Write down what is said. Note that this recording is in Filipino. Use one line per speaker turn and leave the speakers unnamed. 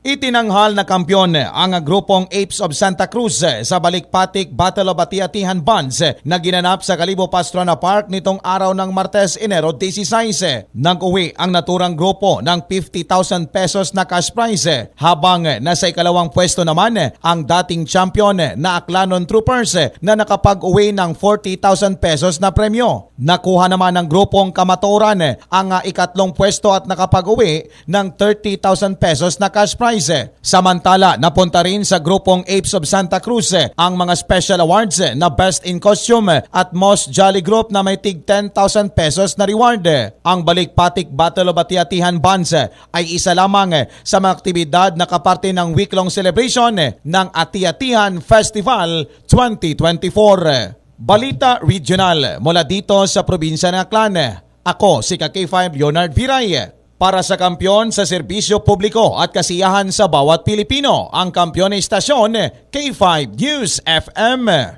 Itinanghal na kampyon ang grupong Apes of Santa Cruz sa Balikpatik Battle of Ati-Atihan Bands na ginanap sa Kalibo Pastrana Park nitong araw ng Martes, Enero 16. Nag-uwi ang naturang grupo ng 50,000 pesos na cash prize habang nasa ikalawang pwesto naman ang dating champion na Aklanon Troopers na nakapag-uwi ng 40,000 pesos na premyo. Nakuha naman ng grupong Kamatoran ang ikatlong pwesto at nakapag-uwi ng 30,000 pesos na cash prize. Samantala, napunta rin sa grupong Apes of Santa Cruz ang mga special awards na Best in Costume at Most Jolly Group na may tig 10,000 pesos na reward. Ang Balikpatik Battle of Ati-Atihan Bands ay isa lamang sa mga aktibidad na kaparte ng week-long celebration ng Ati-Atihan Festival 2024. Balita Regional mula dito sa probinsya ng Aklan. Ako si K5 Leonard Viray. Para sa kampyon sa serbisyo publiko at kasiyahan sa bawat Pilipino, ang kampyon na istasyon K5 News FM.